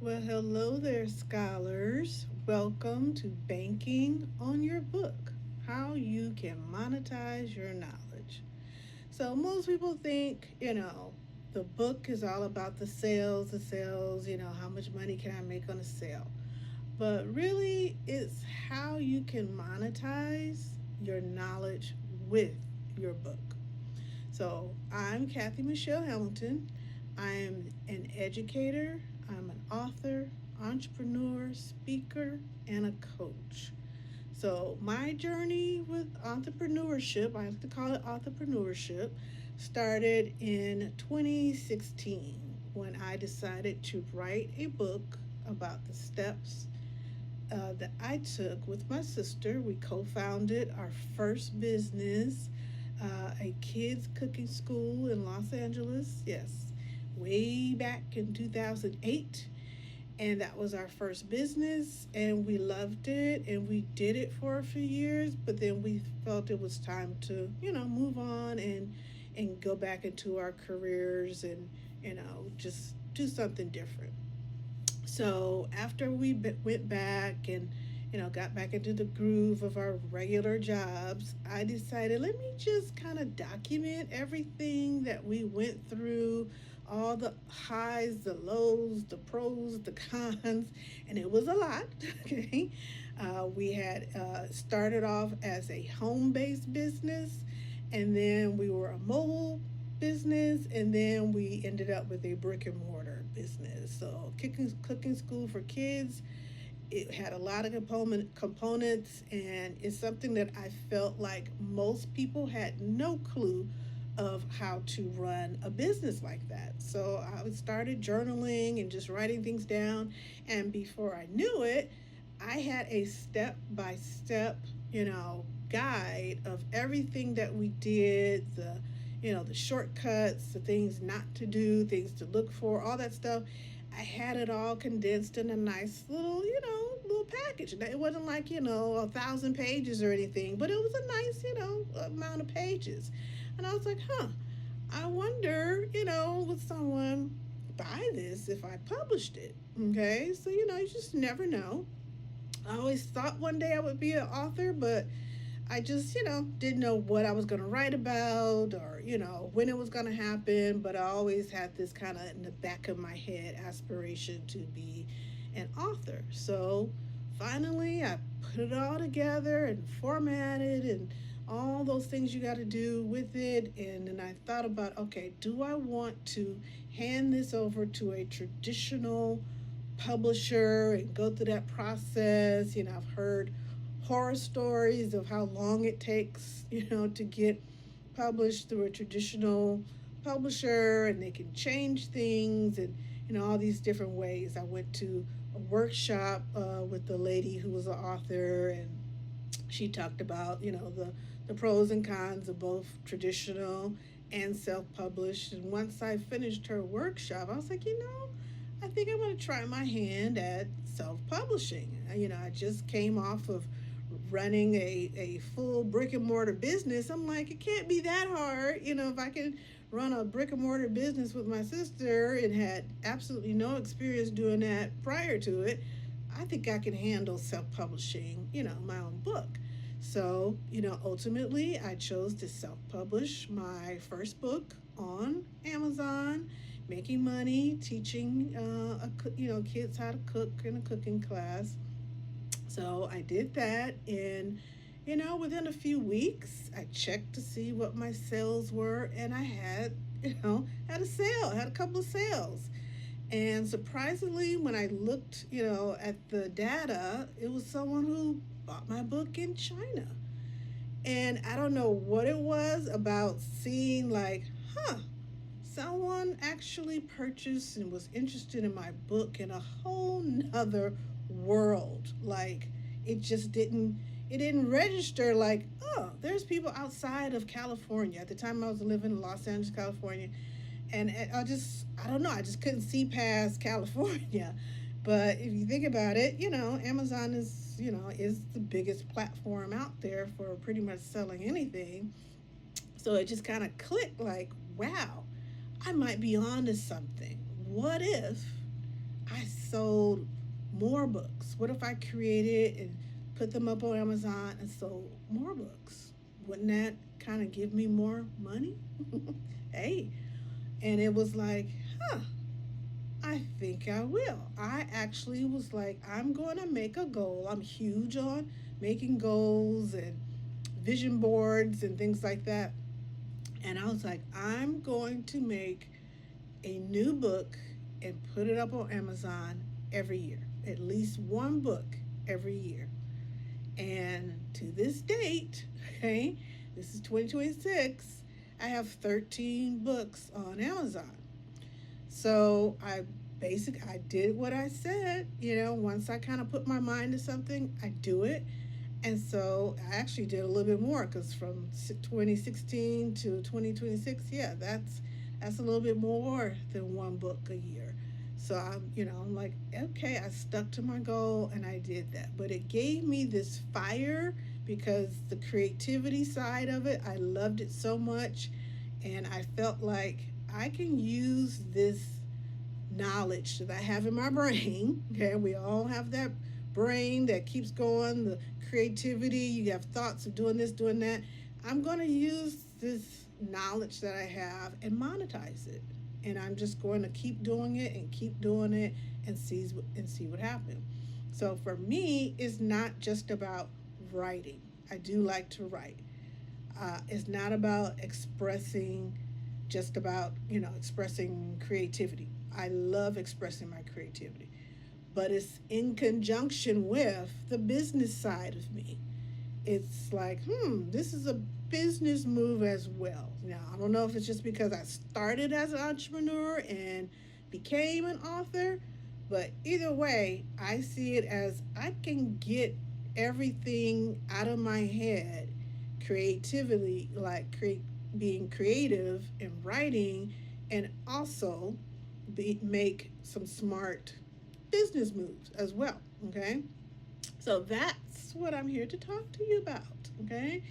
Well, hello there, scholars. Welcome to Banking on Your Book, how you can monetize your knowledge. So, most people think, the book is all about the sales, how much money can I make on a sale? But really, it's how you can monetize your knowledge with your book. So, I'm Kathy Michelle Hamilton. I'm an educator, I'm an author, entrepreneur, speaker, and a coach. So, my journey with entrepreneurship, I like to call it entrepreneurship, started in 2016 when I decided to write a book about the steps that I took with my sister. We co founded our first business, a kids' cooking school in Los Angeles. Yes, way back in 2008. And that was our first business, and we loved it, and we did it for a few years. But then we felt it was time to, move on and go back into our careers and just do something different. So after we went back and got back into the groove of our regular jobs, I decided let me just kind of document everything that we went through, all the highs, the lows, the pros, the cons, and it was a lot. Okay, we had started off as a home-based business, and then we were a mobile business, and then we ended up with a brick and mortar business. So cooking school for kids, it had a lot of components, and it's something that I felt like most people had no clue of how to run a business like that. So I started journaling and just writing things down, and before I knew it, I had a step by step, guide of everything that we did, the shortcuts, the things not to do, things to look for, all that stuff. I had it all condensed in a nice little, little package. It wasn't like, 1,000 pages or anything, but it was a nice, amount of pages. And I was like, I wonder, would someone buy this if I published it? Okay, so, you just never know. I always thought one day I would be an author, but I just, didn't know what I was going to write about or, when it was going to happen. But I always had this kind of in the back of my head aspiration to be an author. So finally, I put it all together and formatted and all those things you got to do with it. And then I thought about, okay, do I want to hand this over to a traditional publisher and go through that process? I've heard horror stories of how long it takes, to get published through a traditional publisher, and they can change things and all these different ways. I went to a workshop with the lady who was an author, and she talked about the pros and cons of both traditional and self-published. And once I finished her workshop, I was like, I think I'm going to try my hand at self-publishing. I just came off of running a full brick and mortar business. I'm like, it can't be that hard. If I can run a brick and mortar business with my sister and had absolutely no experience doing that prior to it, I think I can handle self publishing, my own book. So, ultimately, I chose to self publish my first book on Amazon, making money, teaching, kids how to cook in a cooking class. So I did that, and within a few weeks, I checked to see what my sales were, and I had, had a sale, had a couple of sales. And surprisingly, when I looked, at the data, it was someone who bought my book in China. And I don't know what it was about seeing, like, someone actually purchased and was interested in my book in a whole nother world. Like, it just didn't register like, oh, there's people outside of California. At the time I was living in Los Angeles, California, and I don't know, I just couldn't see past California. But if you think about it, Amazon is the biggest platform out there for pretty much selling anything. So it just kind of clicked like, wow, I might be on to something. What if I sold more books? What if I created and put them up on Amazon and sold more books? Wouldn't that kind of give me more money? Hey, and it was like, huh, I think I will. I actually was like, I'm going to make a goal. I'm huge on making goals and vision boards and things like that. And I was like, I'm going to make a new book and put it up on Amazon every year, at least one book every year. And to this date, okay, this is 2026, I have 13 books on Amazon. So I did what I said, once I kind of put my mind to something, I do it. And so I actually did a little bit more because from 2016 to 2026, yeah, that's a little bit more than one book a year. So I'm like, okay, I stuck to my goal and I did that. But it gave me this fire because the creativity side of it, I loved it so much. And I felt like I can use this knowledge that I have in my brain. Okay, we all have that brain that keeps going, the creativity. You have thoughts of doing this, doing that. I'm going to use this knowledge that I have and monetize it. And I'm just going to keep doing it and keep doing it and see what happens. So for me, it's not just about writing. I do like to write. It's not about expressing, just about, expressing creativity. I love expressing my creativity, but it's in conjunction with the business side of me. It's like, this is a business move as well. Now, I don't know if it's just because I started as an entrepreneur and became an author, but either way, I see it as I can get everything out of my head creatively, like being creative and writing, and also make some smart business moves as well. Okay, so that's what I'm here to talk to you about. Okay,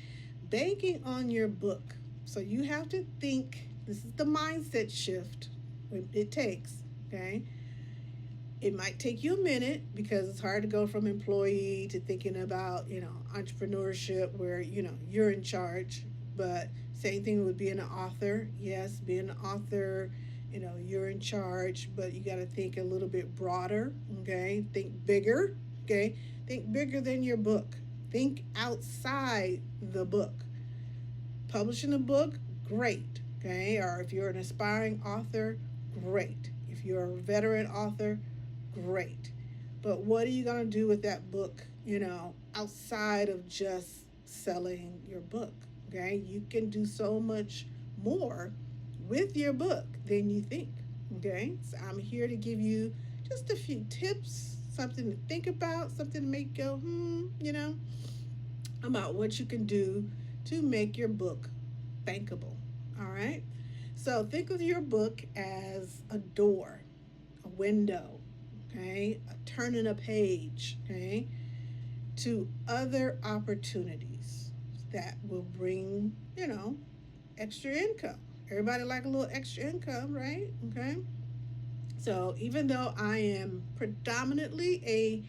banking on your book. So you have to think. This is the mindset shift it takes. Okay, it might take you a minute because it's hard to go from employee to thinking about, entrepreneurship where, you're in charge. But same thing with being an author. Yes, being an author, you're in charge, but you got to think a little bit broader. Okay, think bigger. Okay, think bigger than your book. Think outside the book. Publishing a book, great. Okay, or if you're an aspiring author, great. If you're a veteran author, great. But what are you going to do with that book, outside of just selling your book? Okay, you can do so much more with your book than you think. Okay, so I'm here to give you just a few tips, something to think about, something to make you go, about what you can do to make your book bankable. All right. So think of your book as a door, a window, okay, turning a page, okay, to other opportunities that will bring, extra income. Everybody like a little extra income, right? Okay. So even though I am predominantly a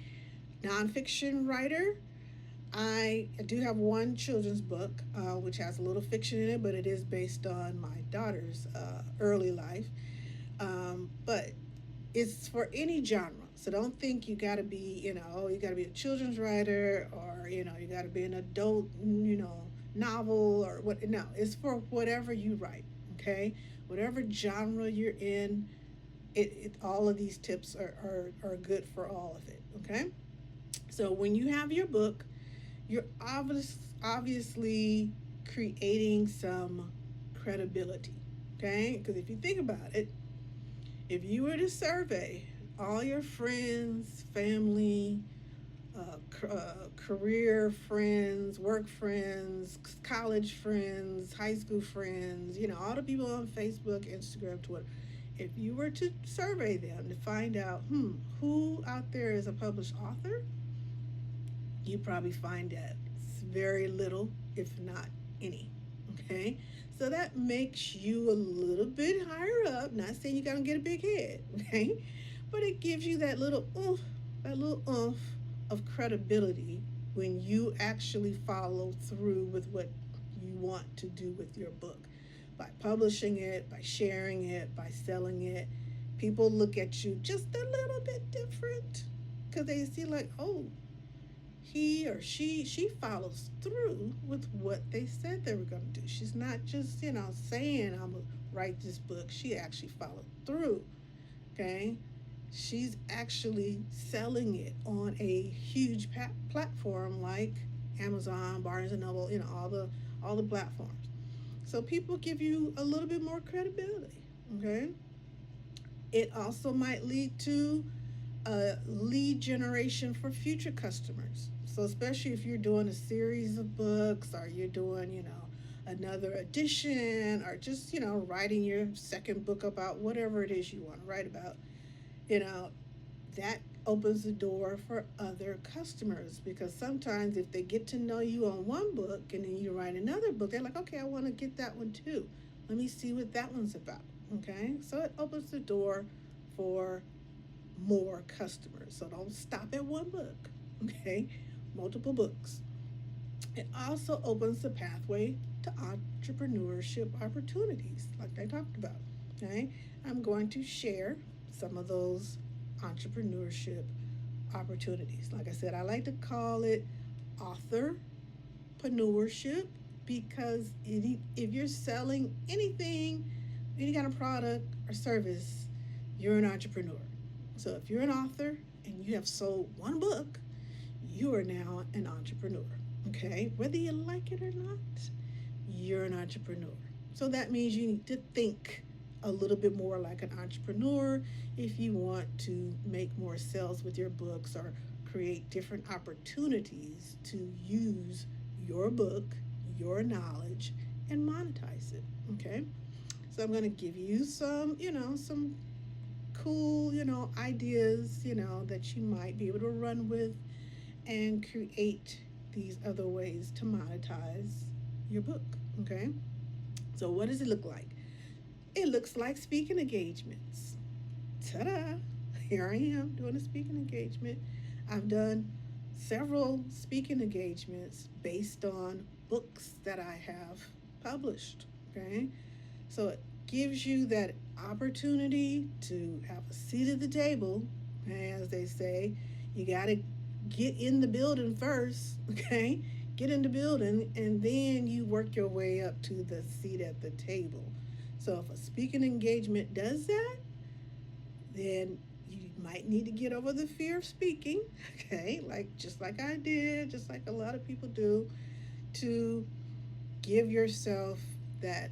nonfiction writer, I do have one children's book, which has a little fiction in it, but it is based on my daughter's early life. But it's for any genre. So don't think you got to be, you got to be a children's writer or, you got to be an adult, novel or what. No, it's for whatever you write, okay? Whatever genre you're in, all of these tips are good for all of it, okay? So when you have your book, you're obviously creating some credibility, okay? Because if you think about it, if you were to survey all your friends, family, career friends, work friends, college friends, high school friends, all the people on Facebook, Instagram, Twitter, if you were to survey them to find out, who out there is a published author, you probably find that it's very little, if not any. Okay, so that makes you a little bit higher up. Not saying you're gonna get a big head, okay, but it gives you that little oomph of credibility when you actually follow through with what you want to do with your book. By publishing it, by sharing it, by selling it, people look at you just a little bit different because they see, like, oh, he or she follows through with what they said they were going to do. She's not just, saying, I'm going to write this book. She actually followed through. Okay, she's actually selling it on a huge platform like Amazon, Barnes and Noble, all the platforms. So people give you a little bit more credibility. Okay, it also might lead to a lead generation for future customers. So especially if you're doing a series of books, or you're doing, another edition, or just, writing your second book about whatever it is you want to write about, you know, that opens the door for other customers, because sometimes if they get to know you on one book and then you write another book, they're like, okay, I want to get that one too. Let me see what that one's about. Okay, so it opens the door for more customers. So don't stop at one book. Okay, multiple books. It also opens the pathway to entrepreneurship opportunities, like I talked about. Okay, I'm going to share some of those entrepreneurship opportunities. Like I said, I like to call it authorpreneurship, because if you're selling anything, any kind of product or service, you're an entrepreneur. So if you're an author and you have sold one book, you are now an entrepreneur. Okay, whether you like it or not, you're an entrepreneur. So that means you need to think a little bit more like an entrepreneur if you want to make more sales with your books, or create different opportunities to use your book, your knowledge, and monetize it. Okay, so I'm going to give you some cool, ideas, that you might be able to run with and create these other ways to monetize your book. Okay, so what does it look like? It looks like speaking engagements. Ta-da! Here I am doing a speaking engagement. I've done several speaking engagements based on books that I have published. Okay, so it gives you that opportunity to have a seat at the table. As they say, you got to get in the building first. Okay, get in the building, and then you work your way up to the seat at the table. So if a speaking engagement does that, then you might need to get over the fear of speaking. Okay, just like I did, just like a lot of people do, to give yourself that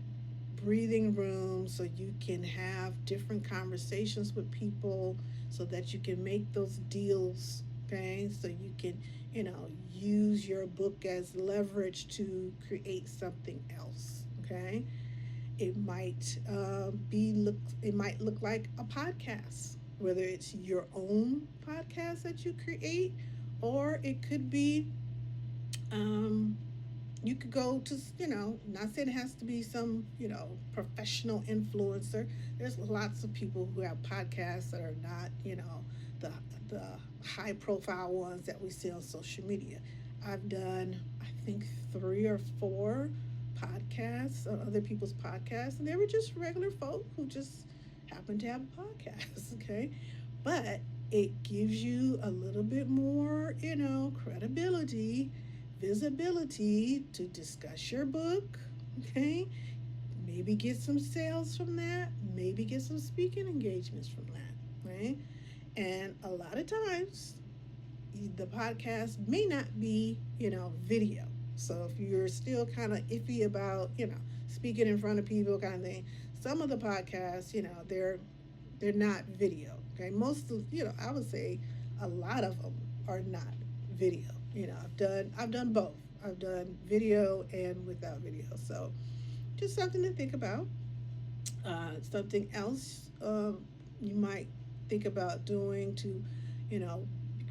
breathing room so you can have different conversations with people, so that you can make those deals. Okay, so you can, use your book as leverage to create something else. Okay, it might look like a podcast, whether it's your own podcast that you create, or it could be, um, you could go to, not saying it has to be some, professional influencer. There's lots of people who have podcasts that are not, the the high profile ones that we see on social media. I've done, I think, 3 or 4 podcasts on other people's podcasts, and they were just regular folk who just happened to have a podcast. Okay, but it gives you a little bit more, credibility, visibility to discuss your book. Okay, maybe get some sales from that, maybe get some speaking engagements from that. Right, and a lot of times the podcast may not be, video. So if you're still kind of iffy about, speaking in front of people kind of thing, some of the podcasts, they're not video. Okay, most of, I would say a lot of them are not video. I've done both. I've done video and without video. So just something to think about. Something else, you might think about doing to, you know,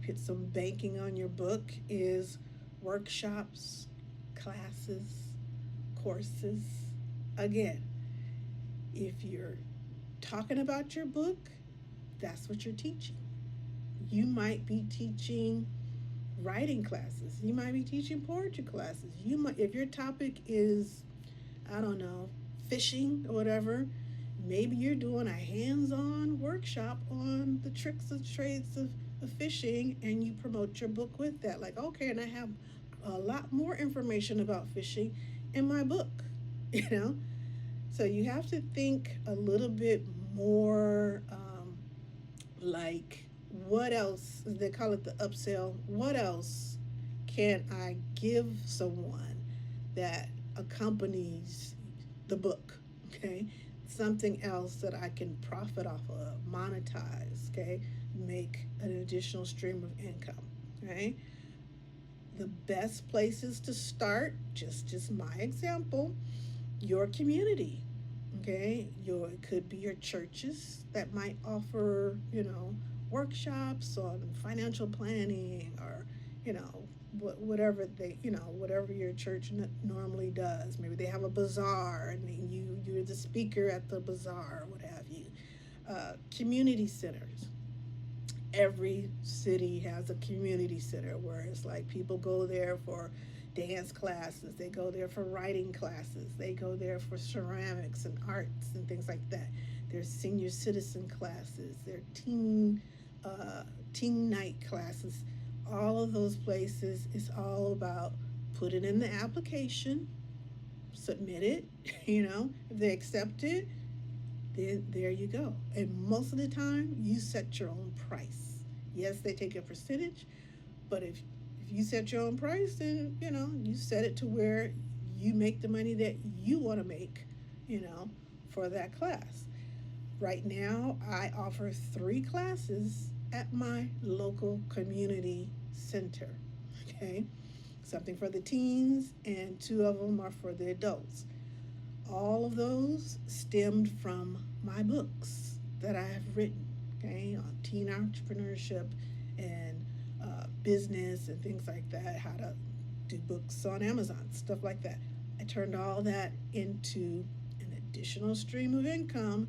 put some banking on your book is workshops, classes, courses. Again, if you're talking about your book, that's what you're teaching. You might be teaching writing classes. You might be teaching poetry classes. You might, if your topic is, I don't know, fishing or whatever, maybe you're doing a hands-on workshop on the tricks and trades of fishing, and you promote your book with that. Like, okay, and I have a lot more information about fishing in my book, you know? So you have to think a little bit more, like, what else, they call it the upsell, what else can I give someone that accompanies the book? Okay, something else that I can profit off of, monetize, okay, make an additional stream of income. Right, the best places to start, just my example, your community. Okay, your, it could be your churches that might offer, workshops on financial planning, or whatever they, whatever your church normally does. Maybe they have a bazaar and you're the speaker at the bazaar, what have you. Community centers, every city has a community center where it's like people go there for dance classes, they go there for writing classes, they go there for ceramics and arts and things like that. There's senior citizen classes, there uh, teen night classes. All of those places is all about putting in the application, submit it. If they accept it, then there you go. And most of the time, you set your own price. Yes, they take a percentage, but if you set your own price, then you set it to where you make the money that you want to make, you know, for that class. Right now, I offer 3 classes at my local community center. Okay, something for the teens, and 2 of them are for the adults. All of those stemmed from my books that I have written, okay, on teen entrepreneurship and business and things like that, how to do books on Amazon, stuff like that. I turned all that into an additional stream of income,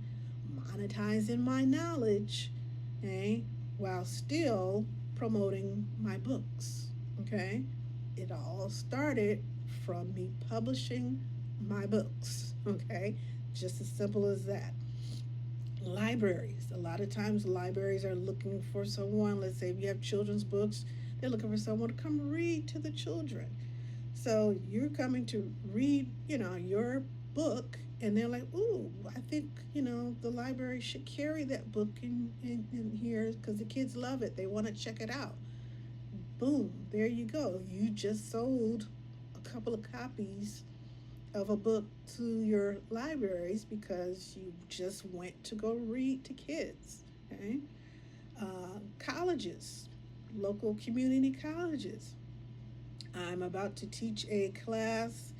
monetizing my knowledge, okay, while still promoting my books, okay. It all started from me publishing my books, okay? Just as simple as that. Libraries. A lot of times, libraries are looking for someone. Let's say if you have children's books, they're looking for someone to come read to the children. So you're coming to read, your book, and they're like, "Ooh, I think the library should carry that book in here because the kids love it. They want to check it out." Boom, there you go. You just sold a couple of copies of a book to your libraries because you just went to go read to kids. Okay, colleges, local community colleges. I'm about to teach a class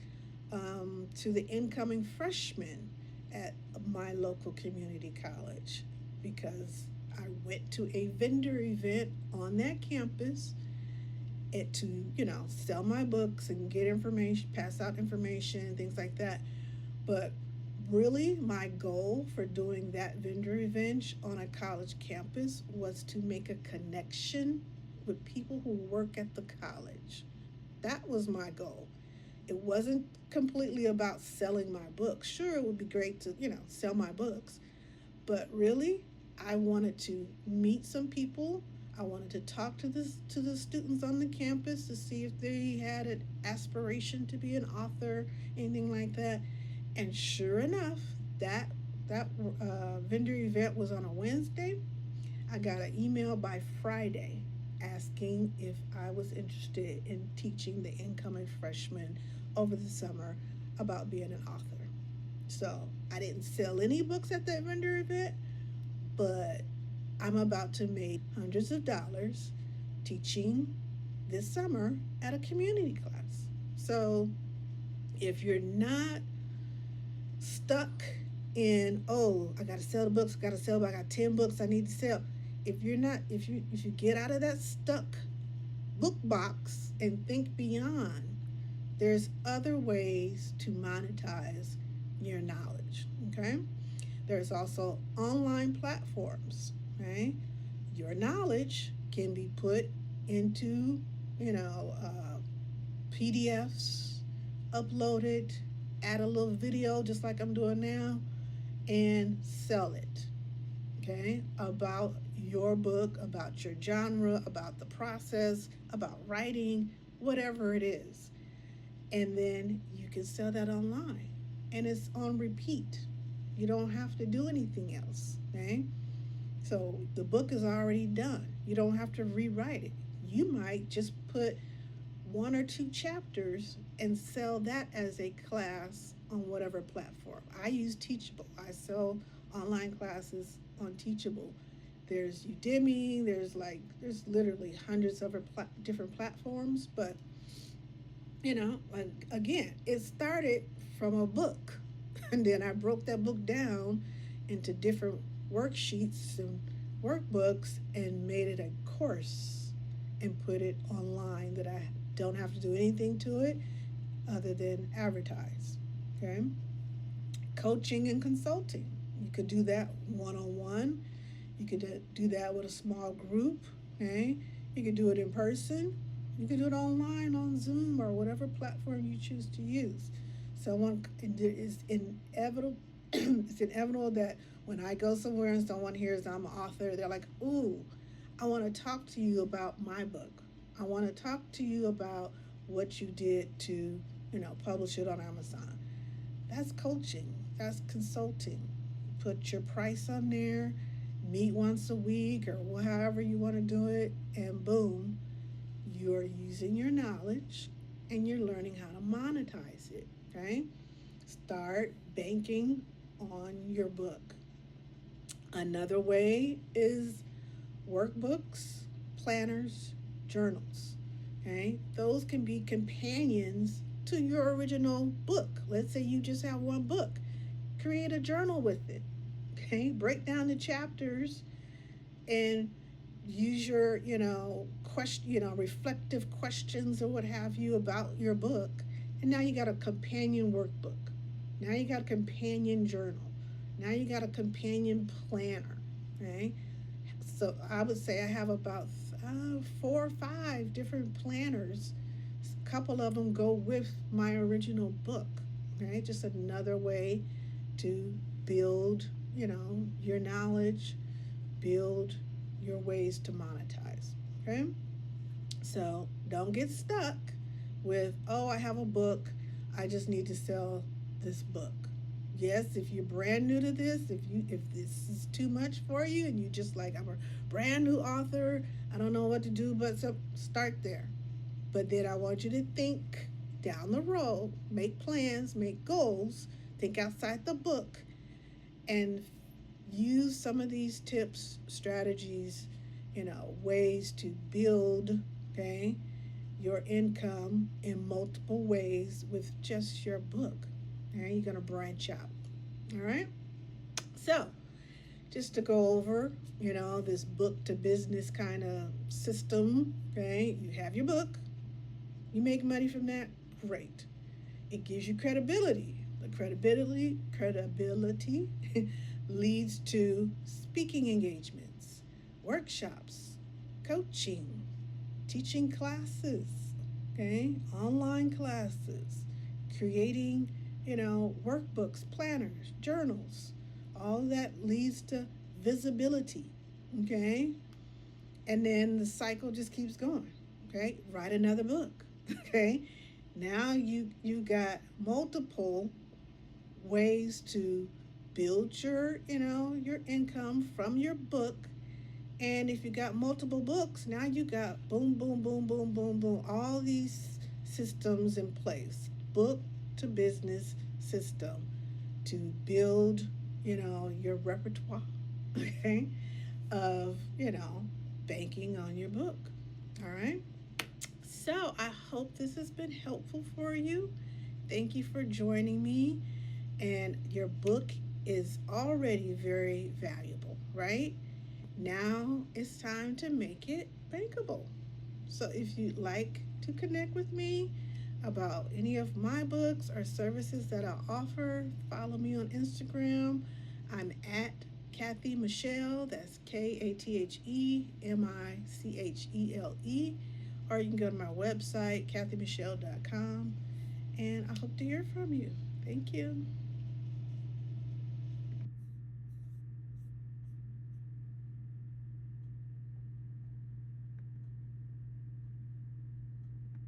to the incoming freshmen at my local community college because I went to a vendor event on that campus to sell my books and get information, pass out information, things like that. But really, my goal for doing that vendor event on a college campus was to make a connection with people who work at the college. That was my goal. It wasn't completely about selling my books. Sure, it would be great to sell my books, but really, I wanted to meet some people. I wanted to talk to the students on the campus to see if they had an aspiration to be an author, anything like that. And sure enough, that vendor event was on a Wednesday. I got an email by Friday asking if I was interested in teaching the incoming freshmen over the summer about being an author. So I didn't sell any books at that vendor event, but I'm about to make hundreds of dollars teaching this summer at a community class. So if you're not stuck in, oh, I gotta sell the books, I gotta sell, I got 10 books I need to sell. If you get out of that stuck book box and think beyond, there's other ways to monetize your knowledge. Okay? There's also online platforms. right? Your knowledge can be put into, you know, PDFs, uploaded, add a little video just like I'm doing now, and sell it, okay? About your book, about your genre, about the process, about writing, whatever it is. And then you can sell that online. And it's on repeat. You don't have to do anything else, okay? So the book is already done. You don't have to rewrite it. You might just put one or two chapters and sell that as a class on whatever platform. I use Teachable. I sell online classes on Teachable. There's Udemy, there's literally hundreds of different platforms, but like again, it started from a book. And then I broke that book down into different worksheets and workbooks and made it a course and put it online that I don't have to do anything to it other than advertise. Okay? Coaching and consulting. You could do that one on one. You could do that with a small group. Okay? You could do it in person. You can do it online on Zoom or whatever platform you choose to use. Someone is inevitable. It's inevitable that when I go somewhere and someone hears I'm an author, they're like, "Ooh, I want to talk to you about my book. I want to talk to you about what you did to, publish it on Amazon." That's coaching. That's consulting. Put your price on there, meet once a week or however you want to do it, and boom, you're using your knowledge and you're learning how to monetize it. Okay? Start banking on your book. Another way is workbooks, planners, journals. Okay? Those can be companions to your original book. Let's say you just have one book. Create a journal with it. Okay? Break down the chapters and use your, reflective questions or what have you about your book. And now you got a companion workbook. Now you got a companion journal. Now you got a companion planner. Okay? So I would say I have about 4 or 5 different planners. A couple of them go with my original book. Okay? Just another way to build, your knowledge, build your ways to monetize. Okay? So don't get stuck with, oh, I have a book, I just need to sell this book. Yes, if you're brand new to this, if this is too much for you and you just like, I'm a brand new author, I don't know what to do, but so start there. But then I want you to think down the road, make plans, make goals, think outside the book, and use some of these tips, strategies, ways to build, okay, your income in multiple ways with just your book. Okay, you're gonna branch out. All right. So, just to go over, this book to business kind of system. Okay, you have your book, you make money from that. Great. It gives you credibility. The credibility leads to speaking engagements, workshops, coaching, teaching classes, okay, online classes, creating, workbooks, planners, journals. All that leads to visibility, okay? And then the cycle just keeps going, okay? Write another book, okay? Now you got multiple ways to build your income from your book. And if you got multiple books, now you got boom, boom, boom, boom, boom, boom, all these systems in place. Book to business system to build, your repertoire, okay, of, banking on your book. All right. So I hope this has been helpful for you. Thank you for joining me. And your book is already very valuable, right? Now it's time to make it bankable. So if you'd like to connect with me about any of my books or services that I offer, follow me on Instagram. I'm at Kathe Michelle. That's KATHEMICHELE. Or you can go to my website, kathemichelle.com. And I hope to hear from you. Thank you.